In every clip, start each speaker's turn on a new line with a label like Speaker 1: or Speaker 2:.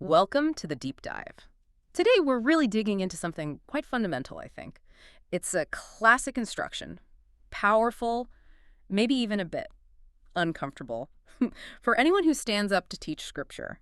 Speaker 1: Welcome to the deep dive. Today we're really digging into something quite fundamental, I think. It's a classic instruction, powerful, maybe even a bit uncomfortable. For anyone who stands up to teach Scripture,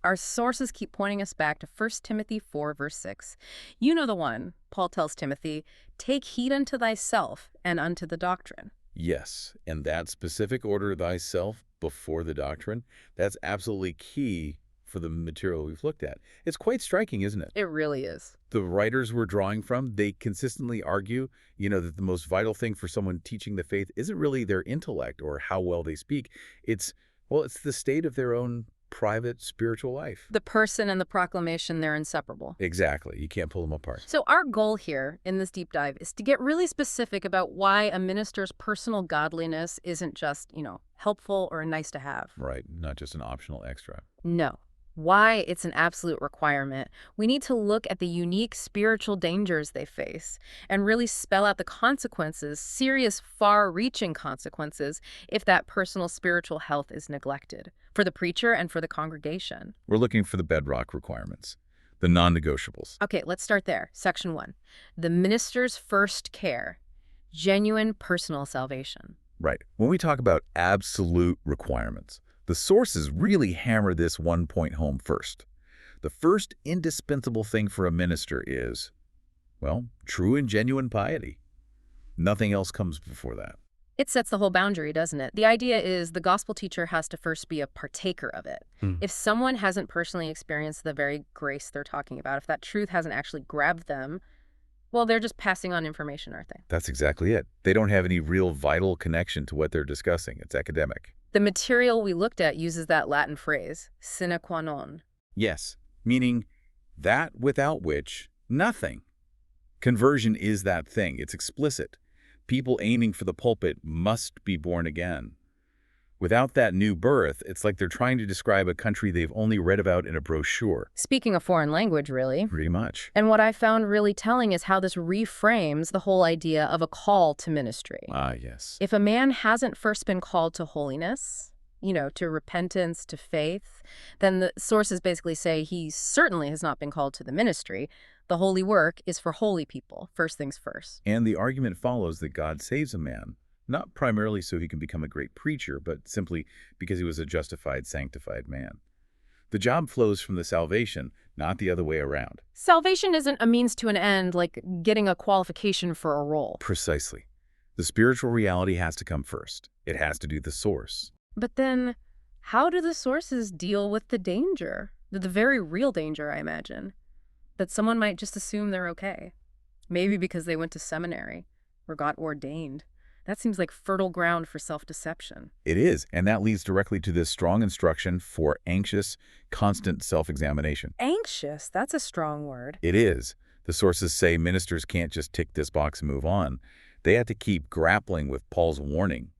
Speaker 1: our sources keep pointing us back to 1 Timothy 4, verse 6. You know the one. Paul tells Timothy, "Take heed unto thyself and unto the doctrine."
Speaker 2: Yes, and that specific order thyself before the doctrine, that's absolutely key for the material we've looked at. It's quite striking, isn't it?
Speaker 1: It really is.
Speaker 2: The writers we're drawing from, they consistently argue, that the most vital thing for someone teaching the faith isn't really their intellect or how well they speak. It's the state of their own private spiritual life.
Speaker 1: The person and the proclamation, they're inseparable.
Speaker 2: Exactly. You can't pull them apart.
Speaker 1: So our goal here in this deep dive is to get really specific about why a minister's personal godliness isn't just, helpful or nice to have.
Speaker 2: Right. Not just an optional extra.
Speaker 1: No. Why it's an absolute requirement. We need to look at the unique spiritual dangers they face and really spell out the consequences, serious, far-reaching consequences, if that personal spiritual health is neglected, for the preacher and for the congregation.
Speaker 2: We're looking for the bedrock requirements, the non-negotiables.
Speaker 1: Okay, let's start there. Section 1. The minister's first care, genuine personal salvation.
Speaker 2: Right. When we talk about absolute requirements, the sources really hammer this one point home first. The first indispensable thing for a minister is, true and genuine piety. Nothing else comes before that.
Speaker 1: It sets the whole boundary, doesn't it? The idea is the gospel teacher has to first be a partaker of it. If someone hasn't personally experienced the very grace they're talking about, if that truth hasn't actually grabbed them, they're just passing on information, aren't they?
Speaker 2: That's exactly it. They don't have any real vital connection to what they're discussing. It's academic.
Speaker 1: The material we looked at uses that Latin phrase, sine qua non.
Speaker 2: Yes, meaning that without which, nothing. Conversion is that thing. It's explicit. People aiming for the pulpit must be born again. Without that new birth, it's like they're trying to describe a country they've only read about in a brochure.
Speaker 1: Speaking a foreign language, really.
Speaker 2: Pretty much.
Speaker 1: And what I found really telling is how this reframes the whole idea of a call to ministry.
Speaker 2: Ah, yes.
Speaker 1: If a man hasn't first been called to holiness, to repentance, to faith, then the sources basically say he certainly has not been called to the ministry. The holy work is for holy people, first things first.
Speaker 2: And the argument follows that God saves a man, not primarily so he can become a great preacher, but simply because he was a justified, sanctified man. The job flows from the salvation, not the other way around.
Speaker 1: Salvation isn't a means to an end, like getting a qualification for a role.
Speaker 2: Precisely. The spiritual reality has to come first. It has to do the source.
Speaker 1: But then, how do the sources deal with the danger? The very real danger, I imagine. That someone might just assume they're okay. Maybe because they went to seminary or got ordained. That seems like fertile ground for self-deception.
Speaker 2: It is, and that leads directly to this strong instruction for anxious, constant self-examination.
Speaker 1: Anxious? That's a strong word.
Speaker 2: It is. The sources say ministers can't just tick this box and move on. They have to keep grappling with Paul's warning,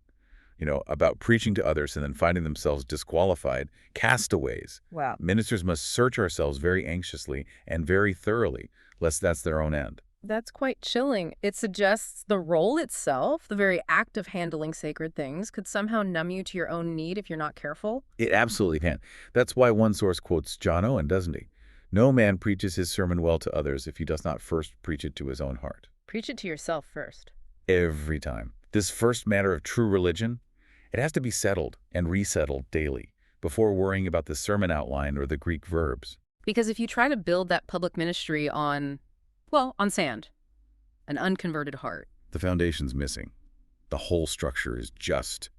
Speaker 2: about preaching to others and then finding themselves disqualified, castaways.
Speaker 1: Wow.
Speaker 2: Ministers must search ourselves very anxiously and very thoroughly, lest that's their own end.
Speaker 1: That's quite chilling. It suggests the role itself, the very act of handling sacred things, could somehow numb you to your own need if you're not careful.
Speaker 2: It absolutely can. That's why one source quotes John Owen, doesn't he? No man preaches his sermon well to others if he does not first preach it to his own heart.
Speaker 1: Preach it to yourself first.
Speaker 2: Every time. This first matter of true religion, it has to be settled and resettled daily before worrying about the sermon outline or the Greek verbs.
Speaker 1: Because if you try to build that public ministry on sand, an unconverted heart.
Speaker 2: The foundation's missing. The whole structure is just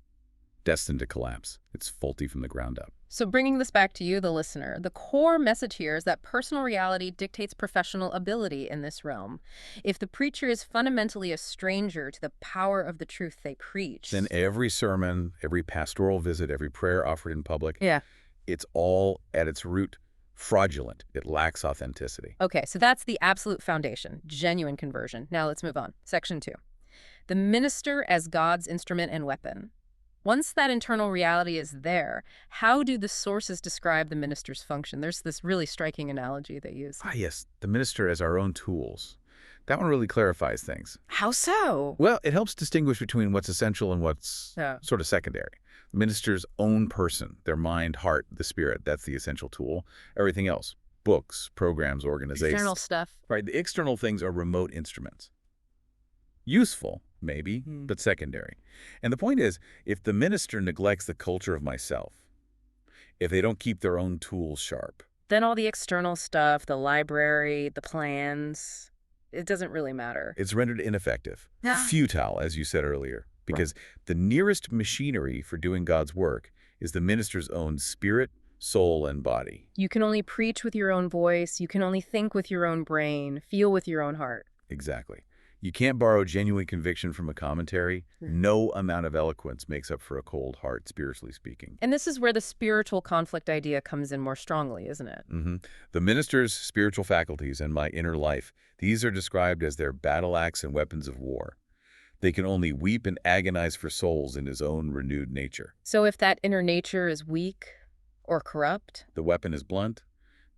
Speaker 2: destined to collapse. It's faulty from the ground up.
Speaker 1: So bringing this back to you, the listener, the core message here is that personal reality dictates professional ability in this realm. If the preacher is fundamentally a stranger to the power of the truth they preach,
Speaker 2: then every sermon, every pastoral visit, every prayer offered in public, it's all at its root fraudulent. It lacks authenticity.
Speaker 1: Okay, so that's the absolute foundation, genuine conversion. Now let's move on. Section 2. The minister as God's instrument and weapon. Once that internal reality is there, how do the sources describe the minister's function? There's this really striking analogy they use.
Speaker 2: Ah, yes, the minister as our own tools. That one really clarifies things.
Speaker 1: How so?
Speaker 2: Well, it helps distinguish between what's essential and what's sort of secondary. The minister's own person, their mind, heart, the spirit, that's the essential tool. Everything else, books, programs, organizations.
Speaker 1: External stuff.
Speaker 2: Right, the external things are remote instruments. Useful, maybe, but secondary. And the point is, if the minister neglects the culture of myself, if they don't keep their own tools sharp,
Speaker 1: Then all the external stuff, the library, the plans, it doesn't really matter.
Speaker 2: it's rendered ineffective, futile, as you said earlier, because the nearest machinery for doing God's work is the minister's own spirit, soul, and body.
Speaker 1: You can only preach with your own voice. You can only think with your own brain, feel with your own heart.
Speaker 2: Exactly. You can't borrow genuine conviction from a commentary. No amount of eloquence makes up for a cold heart, spiritually speaking.
Speaker 1: And this is where the spiritual conflict idea comes in more strongly, isn't it?
Speaker 2: The minister's spiritual faculties and my inner life, these are described as their battle axe and weapons of war. They can only weep and agonize for souls in his own renewed nature.
Speaker 1: So if that inner nature is weak or corrupt,
Speaker 2: The weapon is blunt,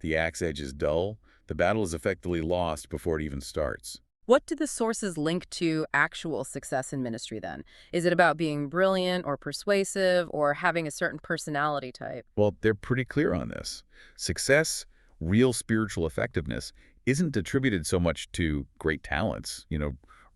Speaker 2: the axe edge is dull, the battle is effectively lost before it even starts.
Speaker 1: what do the sources link to actual success in ministry then? Is it about being brilliant or persuasive or having a certain personality type?
Speaker 2: Well, they're pretty clear on this. Success, real spiritual effectiveness, isn't attributed so much to great talents,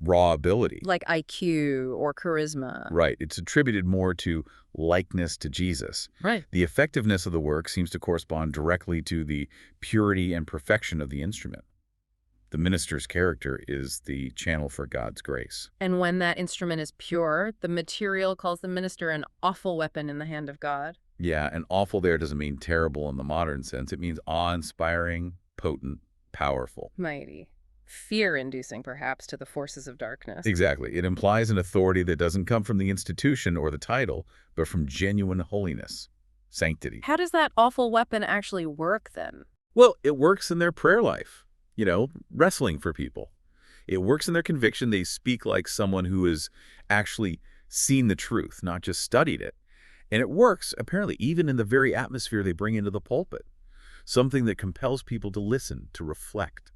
Speaker 2: raw ability.
Speaker 1: Like IQ or charisma.
Speaker 2: Right. It's attributed more to likeness to Jesus.
Speaker 1: Right.
Speaker 2: The effectiveness of the work seems to correspond directly to the purity and perfection of the instrument. The minister's character is the channel for God's grace.
Speaker 1: And when that instrument is pure, the material calls the minister an awful weapon in the hand of God.
Speaker 2: Yeah, and awful there doesn't mean terrible in the modern sense. It means awe-inspiring, potent, powerful.
Speaker 1: Mighty. Fear-inducing, perhaps, to the forces of darkness.
Speaker 2: Exactly. It implies an authority that doesn't come from the institution or the title, but from genuine holiness, sanctity.
Speaker 1: How does that awful weapon actually work, then?
Speaker 2: Well, it works in their prayer life, wrestling for people. It works in their conviction. They speak like someone who has actually seen the truth, not just studied it. And it works, apparently, even in the very atmosphere they bring into the pulpit, something that compels people to listen, to reflect.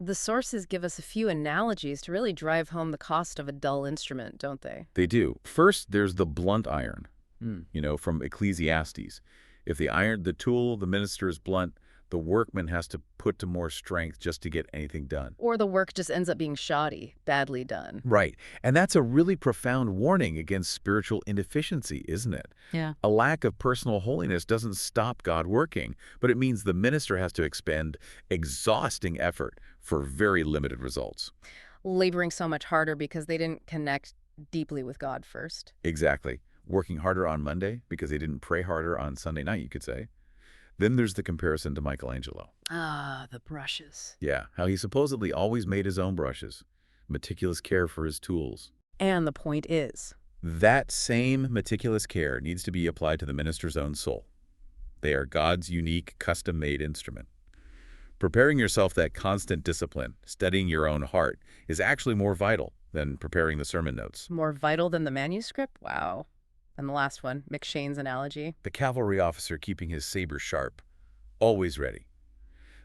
Speaker 1: The sources give us a few analogies to really drive home the cost of a dull instrument, don't they?
Speaker 2: They do. First, there's the blunt iron, from Ecclesiastes. If the tool of the minister is blunt, the workman has to put to more strength just to get anything done.
Speaker 1: Or the work just ends up being shoddy, badly done.
Speaker 2: Right. And that's a really profound warning against spiritual inefficiency, isn't it?
Speaker 1: Yeah.
Speaker 2: A lack of personal holiness doesn't stop God working, but it means the minister has to expend exhausting effort for very limited results.
Speaker 1: Laboring so much harder because they didn't connect deeply with God first.
Speaker 2: Exactly. Working harder on Monday because they didn't pray harder on Sunday night, you could say. Then there's the comparison to Michelangelo.
Speaker 1: Ah, the brushes.
Speaker 2: Yeah, how he supposedly always made his own brushes. Meticulous care for his tools.
Speaker 1: And the point is,
Speaker 2: That same meticulous care needs to be applied to the minister's own soul. They are God's unique, custom-made instrument. Preparing yourself that constant discipline, studying your own heart, is actually more vital than preparing the sermon notes.
Speaker 1: more vital than the manuscript? Wow. And the last one, McShane's analogy.
Speaker 2: The cavalry officer keeping his saber sharp, always ready.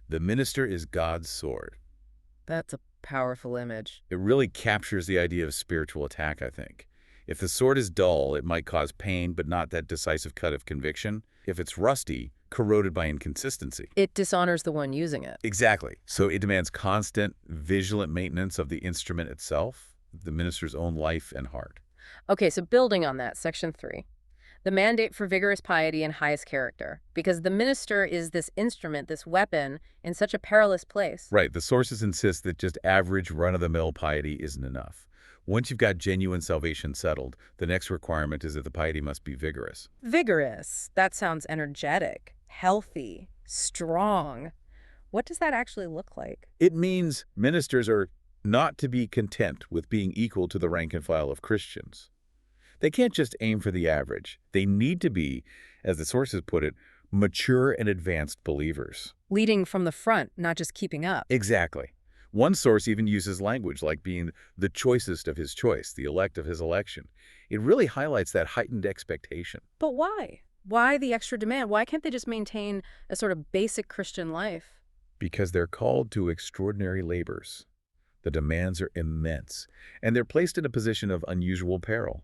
Speaker 2: The minister is God's sword.
Speaker 1: That's a powerful image.
Speaker 2: It really captures the idea of spiritual attack, I think. If the sword is dull, it might cause pain, but not that decisive cut of conviction. If it's rusty, corroded by inconsistency.
Speaker 1: It dishonors the one using it.
Speaker 2: Exactly. So it demands constant, vigilant maintenance of the instrument itself, the minister's own life and heart.
Speaker 1: Okay, so building on that, section 3. The mandate for vigorous piety and highest character. Because the minister is this instrument, this weapon, in such a perilous place.
Speaker 2: Right. The sources insist that just average, run-of-the-mill piety isn't enough. Once you've got genuine salvation settled, the next requirement is that the piety must be vigorous.
Speaker 1: Vigorous. That sounds energetic, healthy, strong. What does that actually look like?
Speaker 2: It means ministers are not to be content with being equal to the rank and file of Christians. They can't just aim for the average. They need to be, as the sources put it, mature and advanced believers.
Speaker 1: Leading from the front, not just keeping up.
Speaker 2: Exactly. One source even uses language like being the choicest of his choice, the elect of his election. It really highlights that heightened expectation.
Speaker 1: But why? Why the extra demand? Why can't they just maintain a sort of basic Christian life?
Speaker 2: Because they're called to extraordinary labors. The demands are immense, and they're placed in a position of unusual peril.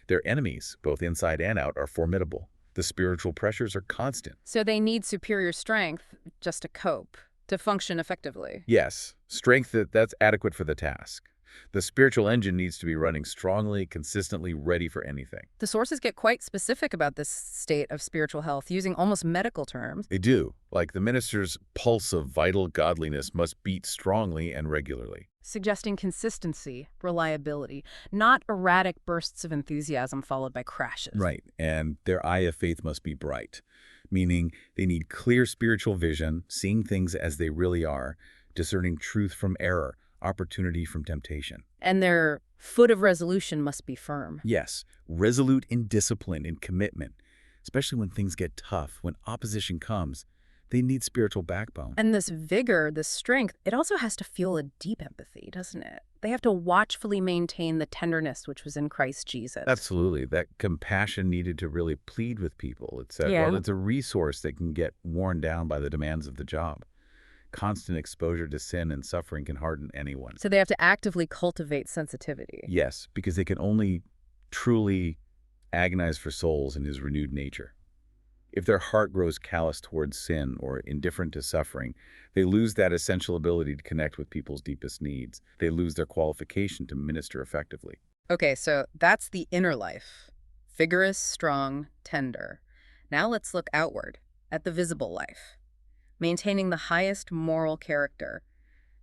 Speaker 2: Their enemies, both inside and out, are formidable. The spiritual pressures are constant.
Speaker 1: So they need superior strength just to cope, to function effectively.
Speaker 2: Yes, strength that's adequate for the task. The spiritual engine needs to be running strongly, consistently, ready for anything.
Speaker 1: The sources get quite specific about this state of spiritual health, using almost medical terms.
Speaker 2: They do. Like the minister's pulse of vital godliness must beat strongly and regularly.
Speaker 1: Suggesting consistency, reliability, not erratic bursts of enthusiasm followed by crashes.
Speaker 2: Right, and their eye of faith must be bright, meaning they need clear spiritual vision, seeing things as they really are, discerning truth from error, opportunity from temptation.
Speaker 1: And their foot of resolution must be firm.
Speaker 2: Yes, resolute in discipline and commitment, especially when things get tough, when opposition comes. They need spiritual backbone.
Speaker 1: And this vigor, this strength, it also has to fuel a deep empathy, doesn't it? They have to watchfully maintain the tenderness which was in Christ Jesus.
Speaker 2: Absolutely. That compassion needed to really plead with people. It's a resource that can get worn down by the demands of the job. Constant exposure to sin and suffering can harden anyone.
Speaker 1: So they have to actively cultivate sensitivity.
Speaker 2: Yes, because they can only truly agonize for souls in his renewed nature. If their heart grows callous towards sin or indifferent to suffering, they lose that essential ability to connect with people's deepest needs. They lose their qualification to minister effectively.
Speaker 1: Okay, so that's the inner life. Vigorous, strong, tender. Now let's look outward at the visible life. Maintaining the highest moral character.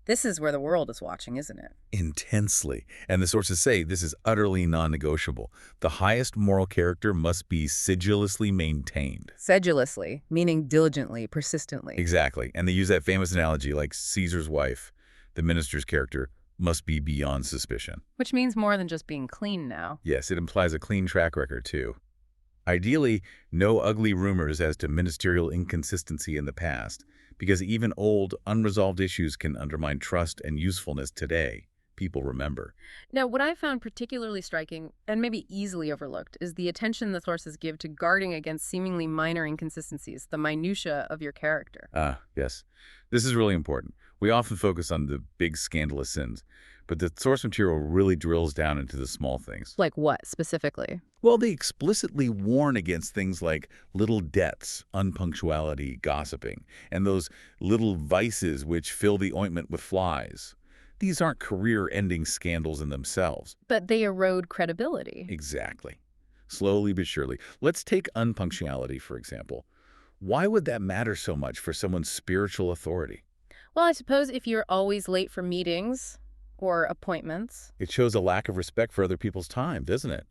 Speaker 1: This is where the world is watching, isn't it?
Speaker 2: Intensely. And the sources say this is utterly non-negotiable. The highest moral character must be sedulously maintained.
Speaker 1: Sedulously, meaning diligently, persistently.
Speaker 2: Exactly. And they use that famous analogy like Caesar's wife. The minister's character must be beyond suspicion.
Speaker 1: Which means more than just being clean now.
Speaker 2: Yes, it implies a clean track record, too. Ideally, no ugly rumors as to ministerial inconsistency in the past, because even old, unresolved issues can undermine trust and usefulness today. People remember.
Speaker 1: Now, what I found particularly striking, and maybe easily overlooked, is the attention the sources give to guarding against seemingly minor inconsistencies, the minutiae of your character.
Speaker 2: Yes. This is really important. We often focus on the big scandalous sins, but the source material really drills down into the small things.
Speaker 1: Like what, specifically?
Speaker 2: Well, they explicitly warn against things like little debts, unpunctuality, gossiping, and those little vices which fill the ointment with flies. These aren't career-ending scandals in themselves.
Speaker 1: But they erode credibility.
Speaker 2: Exactly. Slowly but surely. Let's take unpunctuality, for example. Why would that matter so much for someone's spiritual authority?
Speaker 1: Well, I suppose if you're always late for meetings or appointments.
Speaker 2: It shows a lack of respect for other people's time, doesn't it?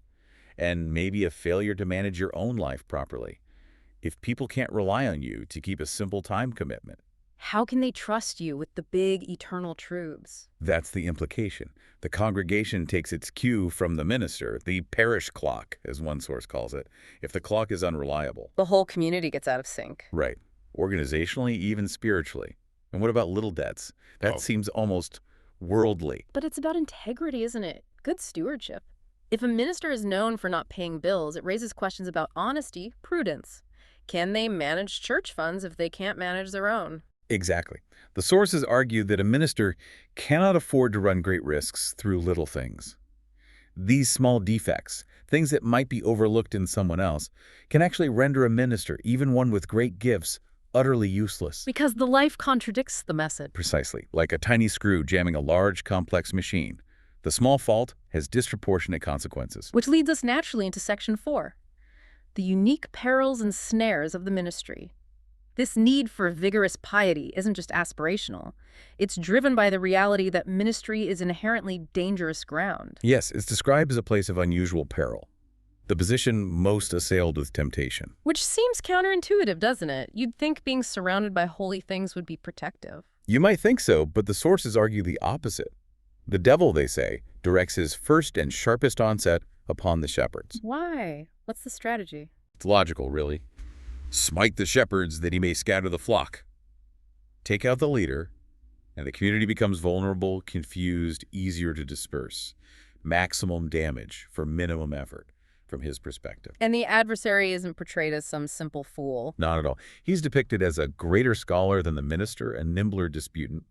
Speaker 2: And maybe a failure to manage your own life properly. If people can't rely on you to keep a simple time commitment.
Speaker 1: How can they trust you with the big eternal truths?
Speaker 2: That's the implication. The congregation takes its cue from the minister, the parish clock, as one source calls it, if the clock is unreliable.
Speaker 1: The whole community gets out of sync.
Speaker 2: Right. Organizationally, even spiritually. And what about little debts? That seems almost worldly.
Speaker 1: But it's about integrity, isn't it? Good stewardship. If a minister is known for not paying bills, it raises questions about honesty, prudence. Can they manage church funds if they can't manage their own?
Speaker 2: Exactly. The sources argue that a minister cannot afford to run great risks through little things. These small defects, things that might be overlooked in someone else, can actually render a minister, even one with great gifts, utterly useless.
Speaker 1: Because the life contradicts the message.
Speaker 2: Precisely, like a tiny screw jamming a large, complex machine. The small fault has disproportionate consequences.
Speaker 1: Which leads us naturally into Section 4, the unique perils and snares of the ministry. This need for vigorous piety isn't just aspirational. It's driven by the reality that ministry is inherently dangerous ground.
Speaker 2: Yes, it's described as a place of unusual peril, the position most assailed with temptation.
Speaker 1: Which seems counterintuitive, doesn't it? You'd think being surrounded by holy things would be protective.
Speaker 2: You might think so, but the sources argue the opposite. The devil, they say, directs his first and sharpest onset upon the shepherds.
Speaker 1: Why? What's the strategy?
Speaker 2: It's logical, really. Smite the shepherds that he may scatter the flock. Take out the leader, and the community becomes vulnerable, confused, easier to disperse. Maximum damage for minimum effort. from his perspective.
Speaker 1: And the adversary isn't portrayed as some simple fool.
Speaker 2: Not at all. He's depicted as a greater scholar than the minister, a nimbler disputant.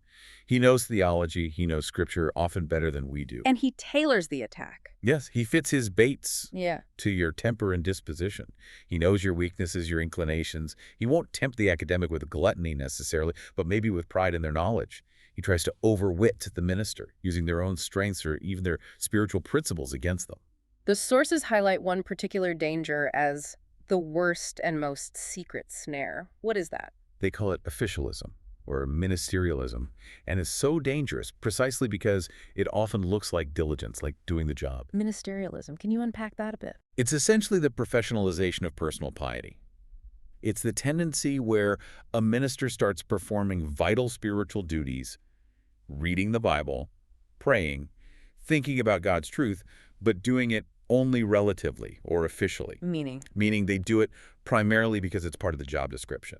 Speaker 2: He knows theology, he knows scripture often better than we do.
Speaker 1: And he tailors the attack.
Speaker 2: Yes, he fits his baits
Speaker 1: Yeah.
Speaker 2: to your temper and disposition. He knows your weaknesses, your inclinations. He won't tempt the academic with gluttony necessarily, but maybe with pride in their knowledge. He tries to overwit the minister, using their own strengths or even their spiritual principles against them.
Speaker 1: The sources highlight one particular danger as the worst and most secret snare. What is that?
Speaker 2: They call it officialism or ministerialism, and is so dangerous precisely because it often looks like diligence, like doing the job.
Speaker 1: Ministerialism. Can you unpack that a bit?
Speaker 2: It's essentially the professionalization of personal piety. It's the tendency where a minister starts performing vital spiritual duties, reading the Bible, praying, thinking about God's truth, but doing it only relatively or officially. Meaning they do it primarily because it's part of the job description.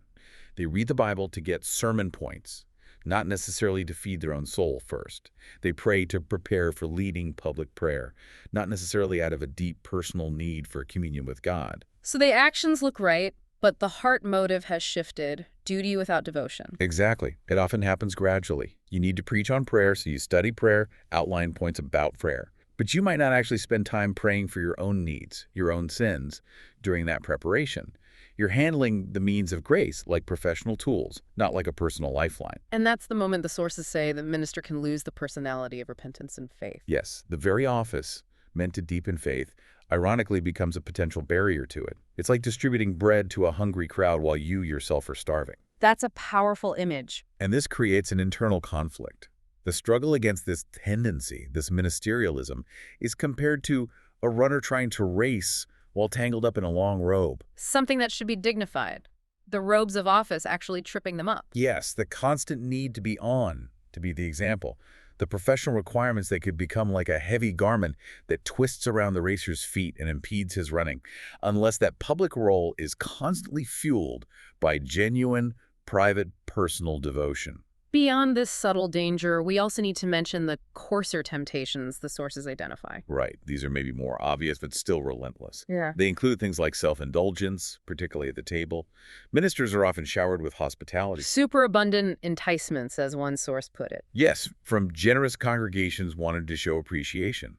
Speaker 2: They read the Bible to get sermon points, not necessarily to feed their own soul first. They pray to prepare for leading public prayer, not necessarily out of a deep personal need for communion with God.
Speaker 1: So the actions look right, but the heart motive has shifted, duty without devotion.
Speaker 2: Exactly. It often happens gradually. You need to preach on prayer, so you study prayer, outline points about prayer. But you might not actually spend time praying for your own needs, your own sins, during that preparation. You're handling the means of grace like professional tools, not like a personal lifeline.
Speaker 1: And that's the moment the sources say the minister can lose the personality of repentance and faith.
Speaker 2: Yes, the very office meant to deepen faith ironically becomes a potential barrier to it. It's like distributing bread to a hungry crowd while you yourself are starving.
Speaker 1: That's a powerful image.
Speaker 2: And this creates an internal conflict. The struggle against this tendency, this ministerialism, is compared to a runner trying to race while tangled up in a long robe.
Speaker 1: Something that should be dignified. The robes of office actually tripping them up.
Speaker 2: Yes, the constant need to be on, to be the example. The professional requirements that could become like a heavy garment that twists around the racer's feet and impedes his running, unless that public role is constantly fueled by genuine, private, personal devotion.
Speaker 1: Beyond this subtle danger, we also need to mention the coarser temptations the sources identify.
Speaker 2: Right. These are maybe more obvious, but still relentless.
Speaker 1: Yeah.
Speaker 2: They include things like self-indulgence, particularly at the table. Ministers are often showered with hospitality.
Speaker 1: Superabundant enticements, as one source put it.
Speaker 2: Yes, from generous congregations wanting to show appreciation.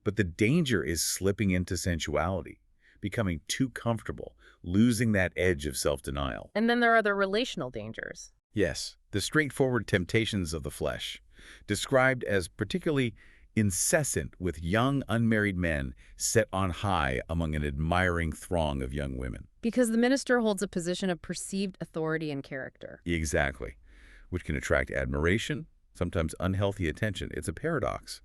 Speaker 2: But the danger is slipping into sensuality, becoming too comfortable, losing that edge of self-denial.
Speaker 1: And then there are the relational dangers.
Speaker 2: Yes, the straightforward temptations of the flesh, described as particularly incessant with young unmarried men set on high among an admiring throng of young women.
Speaker 1: Because the minister holds a position of perceived authority and character.
Speaker 2: Exactly, which can attract admiration, sometimes unhealthy attention. It's a paradox.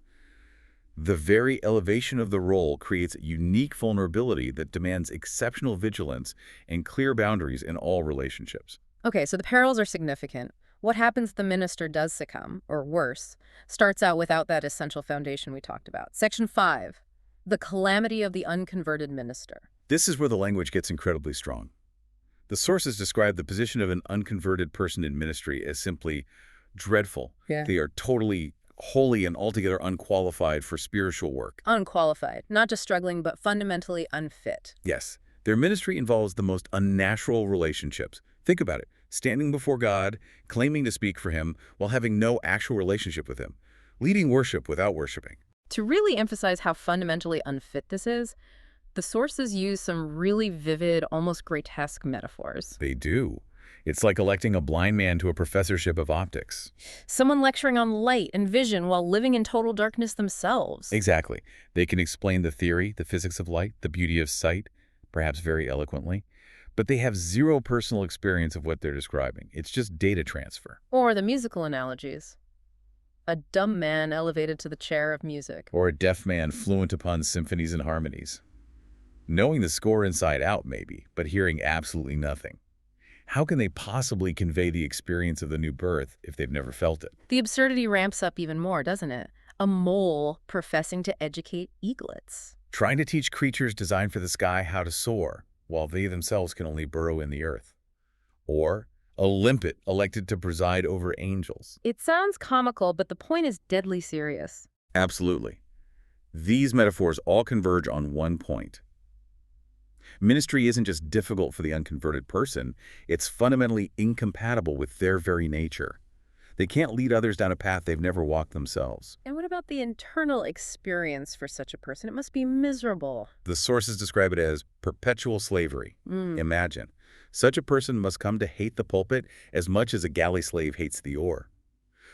Speaker 2: The very elevation of the role creates a unique vulnerability that demands exceptional vigilance and clear boundaries in all relationships.
Speaker 1: Okay, so the perils are significant. What happens if the minister does succumb, or worse, starts out without that essential foundation we talked about? Section 5, the calamity of the unconverted minister.
Speaker 2: This is where the language gets incredibly strong. The sources describe the position of an unconverted person in ministry as simply dreadful.
Speaker 1: Yeah.
Speaker 2: They are totally, wholly, and altogether unqualified for spiritual work.
Speaker 1: Unqualified, not just struggling, but fundamentally unfit.
Speaker 2: Yes, their ministry involves the most unnatural relationships. Think about it. Standing before God, claiming to speak for him while having no actual relationship with him. Leading worship without worshiping.
Speaker 1: To really emphasize how fundamentally unfit this is, the sources use some really vivid, almost grotesque metaphors.
Speaker 2: They do. It's like electing a blind man to a professorship of optics.
Speaker 1: Someone lecturing on light and vision while living in total darkness themselves.
Speaker 2: Exactly. They can explain the theory, the physics of light, the beauty of sight, perhaps very eloquently. But they have zero personal experience of what they're describing. It's just data transfer.
Speaker 1: Or the musical analogies. A dumb man elevated to the chair of music.
Speaker 2: Or a deaf man fluent upon symphonies and harmonies. Knowing the score inside out, maybe, but hearing absolutely nothing. How can they possibly convey the experience of the new birth if they've never felt it?
Speaker 1: The absurdity ramps up even more, doesn't it? A mole professing to educate eaglets.
Speaker 2: Trying to teach creatures designed for the sky how to soar, while they themselves can only burrow in the earth. Or a limpet elected to preside over angels.
Speaker 1: It sounds comical, but the point is deadly serious.
Speaker 2: Absolutely. These metaphors all converge on one point. Ministry isn't just difficult for the unconverted person, it's fundamentally incompatible with their very nature. They can't lead others down a path they've never walked themselves.
Speaker 1: And what about the internal experience for such a person? It must be miserable.
Speaker 2: The sources describe it as perpetual slavery. Imagine, such a person must come to hate the pulpit as much as a galley slave hates the oar.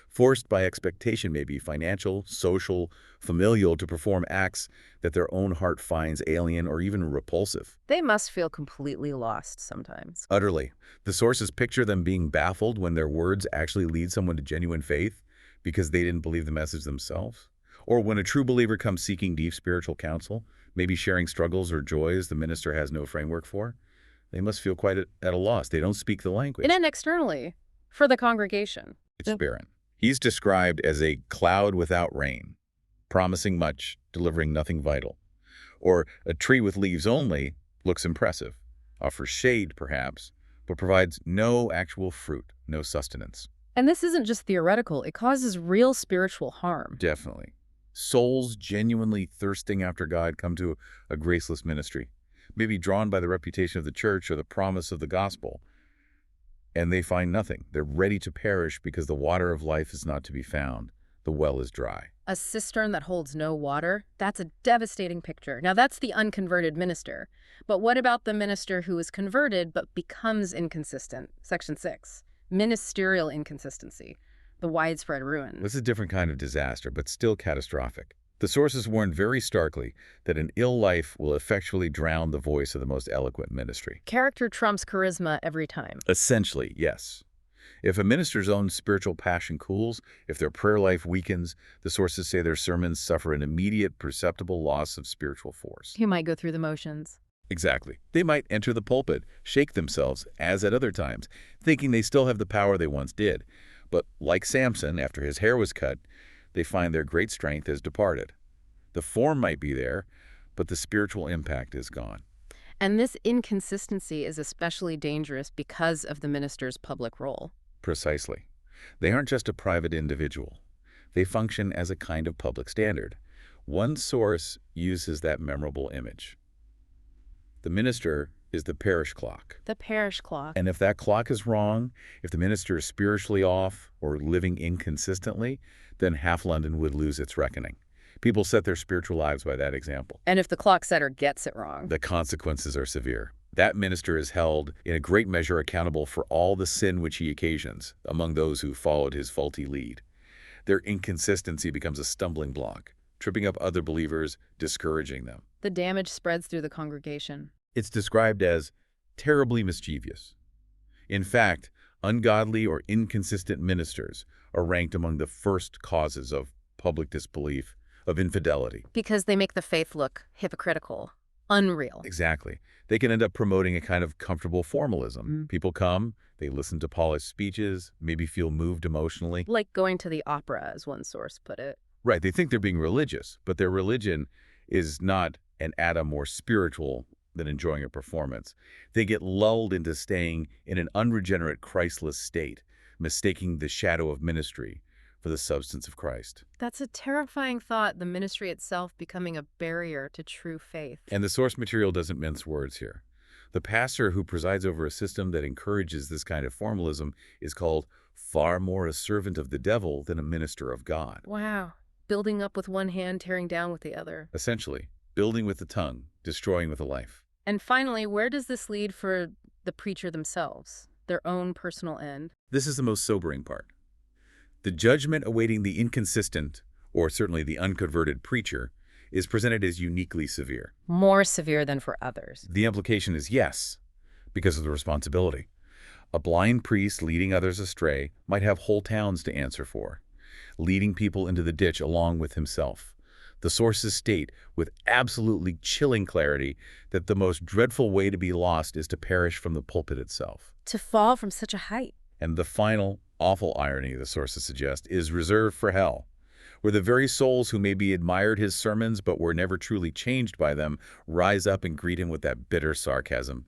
Speaker 2: Forced by expectation, maybe financial, social, familial, to perform acts that their own heart finds alien or even repulsive.
Speaker 1: They must feel completely lost sometimes.
Speaker 2: Utterly. The sources picture them being baffled when their words actually lead someone to genuine faith because they didn't believe the message themselves. Or when a true believer comes seeking deep spiritual counsel, maybe sharing struggles or joys the minister has no framework for, they must feel quite at a loss. They don't speak the language.
Speaker 1: And then externally, for the congregation.
Speaker 2: It's barren. He's described as a cloud without rain, promising much, delivering nothing vital. Or a tree with leaves only looks impressive, offers shade perhaps, but provides no actual fruit, no sustenance.
Speaker 1: And this isn't just theoretical, it causes real spiritual harm.
Speaker 2: Definitely. Souls genuinely thirsting after God come to a graceless ministry, maybe drawn by the reputation of the church or the promise of the gospel, and they find nothing. They're ready to perish because the water of life is not to be found. The well is dry.
Speaker 1: A cistern that holds no water? That's a devastating picture. Now, that's the unconverted minister. But what about the minister who is converted but becomes inconsistent? Section 6, ministerial inconsistency, the widespread ruin.
Speaker 2: This is a different kind of disaster, but still catastrophic. The sources warn very starkly that an ill life will effectually drown the voice of the most eloquent ministry.
Speaker 1: Character trumps charisma every time.
Speaker 2: Essentially, yes. If a minister's own spiritual passion cools, if their prayer life weakens, the sources say their sermons suffer an immediate, perceptible loss of spiritual force.
Speaker 1: You might go through the motions.
Speaker 2: Exactly. They might enter the pulpit, shake themselves, as at other times, thinking they still have the power they once did. But like Samson, after his hair was cut, they find their great strength has departed. The form might be there, but the spiritual impact is gone.
Speaker 1: And this inconsistency is especially dangerous because of the minister's public role.
Speaker 2: Precisely. They aren't just a private individual. They function as a kind of public standard. One source uses that memorable image. The minister is the parish clock.
Speaker 1: The parish clock.
Speaker 2: And if that clock is wrong, if the minister is spiritually off or living inconsistently, then half London would lose its reckoning. People set their spiritual lives by that example.
Speaker 1: And if the clock setter gets it wrong,
Speaker 2: the consequences are severe. That minister is held in a great measure accountable for all the sin which he occasions among those who followed his faulty lead. Their inconsistency becomes a stumbling block, tripping up other believers, discouraging them.
Speaker 1: The damage spreads through the congregation.
Speaker 2: It's described as terribly mischievous. In fact, ungodly or inconsistent ministers are ranked among the first causes of public disbelief, of infidelity.
Speaker 1: Because they make the faith look hypocritical, unreal.
Speaker 2: Exactly. They can end up promoting a kind of comfortable formalism. People come, they listen to polished speeches, maybe feel moved emotionally.
Speaker 1: Like going to the opera, as one source put it.
Speaker 2: Right, they think they're being religious, but their religion is not an atom more spiritual than enjoying a performance. They get lulled into staying in an unregenerate, Christless state, mistaking the shadow of ministry for the substance of Christ.
Speaker 1: That's a terrifying thought, the ministry itself becoming a barrier to true faith.
Speaker 2: And the source material doesn't mince words here. The pastor who presides over a system that encourages this kind of formalism is called far more a servant of the devil than a minister of God.
Speaker 1: Wow. Building up with one hand, tearing down with the other.
Speaker 2: Essentially, building with the tongue, destroying with the life.
Speaker 1: And finally, where does this lead for the preacher themselves, their own personal end?
Speaker 2: This is the most sobering part. The judgment awaiting the inconsistent, or certainly the unconverted preacher, is presented as uniquely severe.
Speaker 1: More severe than for others.
Speaker 2: The implication is yes, because of the responsibility. A blind priest leading others astray might have whole towns to answer for, leading people into the ditch along with himself. The sources state with absolutely chilling clarity that the most dreadful way to be lost is to perish from the pulpit itself.
Speaker 1: To fall from such a height.
Speaker 2: And the final, awful irony, the sources suggest, is reserved for hell, where the very souls who maybe admired his sermons but were never truly changed by them rise up and greet him with that bitter sarcasm.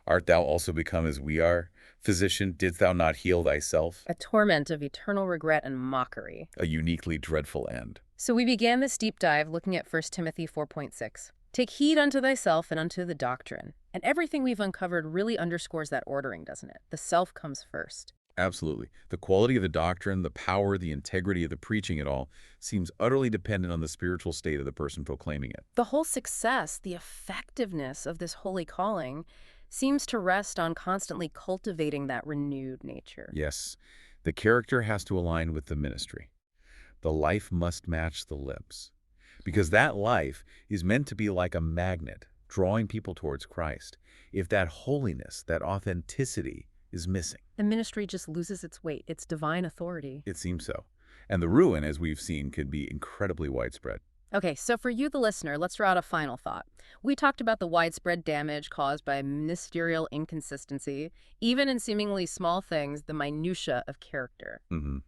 Speaker 2: Art thou also become as we are? Physician, didst thou not heal thyself?
Speaker 1: A torment of eternal regret and mockery.
Speaker 2: A uniquely dreadful end.
Speaker 1: So we began this deep dive looking at 1 Timothy 4.6. Take heed unto thyself and unto the doctrine. And everything we've uncovered really underscores that ordering, doesn't it? The self comes first.
Speaker 2: Absolutely. The quality of the doctrine, the power, the integrity of the preaching, it all seems utterly dependent on the spiritual state of the person proclaiming it.
Speaker 1: The whole success, the effectiveness of this holy calling seems to rest on constantly cultivating that renewed nature.
Speaker 2: Yes, the character has to align with the ministry. The life must match the lips. Because that life is meant to be like a magnet, drawing people towards Christ. If that holiness, that authenticity is missing,
Speaker 1: The ministry just loses its weight, its divine authority.
Speaker 2: it seems so. And the ruin, as we've seen, could be incredibly widespread.
Speaker 1: Okay, so for you, the listener, let's draw out a final thought. We talked about the widespread damage caused by ministerial inconsistency, even in seemingly small things, the minutia of character.
Speaker 2: hmm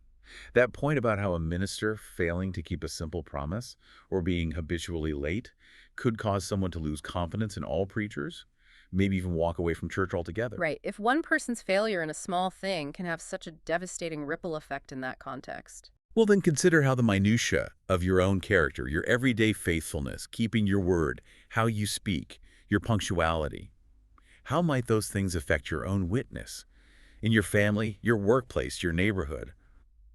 Speaker 2: That point about how a minister failing to keep a simple promise or being habitually late could cause someone to lose confidence in all preachers, maybe even walk away from church altogether.
Speaker 1: Right. If one person's failure in a small thing can have such a devastating ripple effect in that context.
Speaker 2: Well, then consider how the minutia of your own character, your everyday faithfulness, keeping your word, how you speak, your punctuality, how might those things affect your own witness in your family, your workplace, your neighborhood,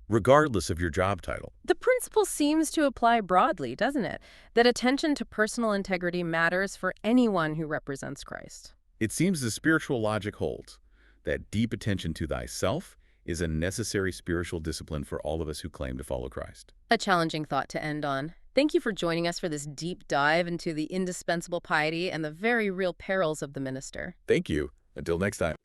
Speaker 2: regardless of your job title?
Speaker 1: The principle seems to apply broadly, doesn't it? That attention to personal integrity matters for anyone who represents Christ.
Speaker 2: It seems the spiritual logic holds that deep attention to thyself is a necessary spiritual discipline for all of us who claim to follow Christ.
Speaker 1: A challenging thought to end on. Thank you for joining us for this deep dive into the indispensable piety and the very real perils of the minister.
Speaker 2: Thank you. Until next time.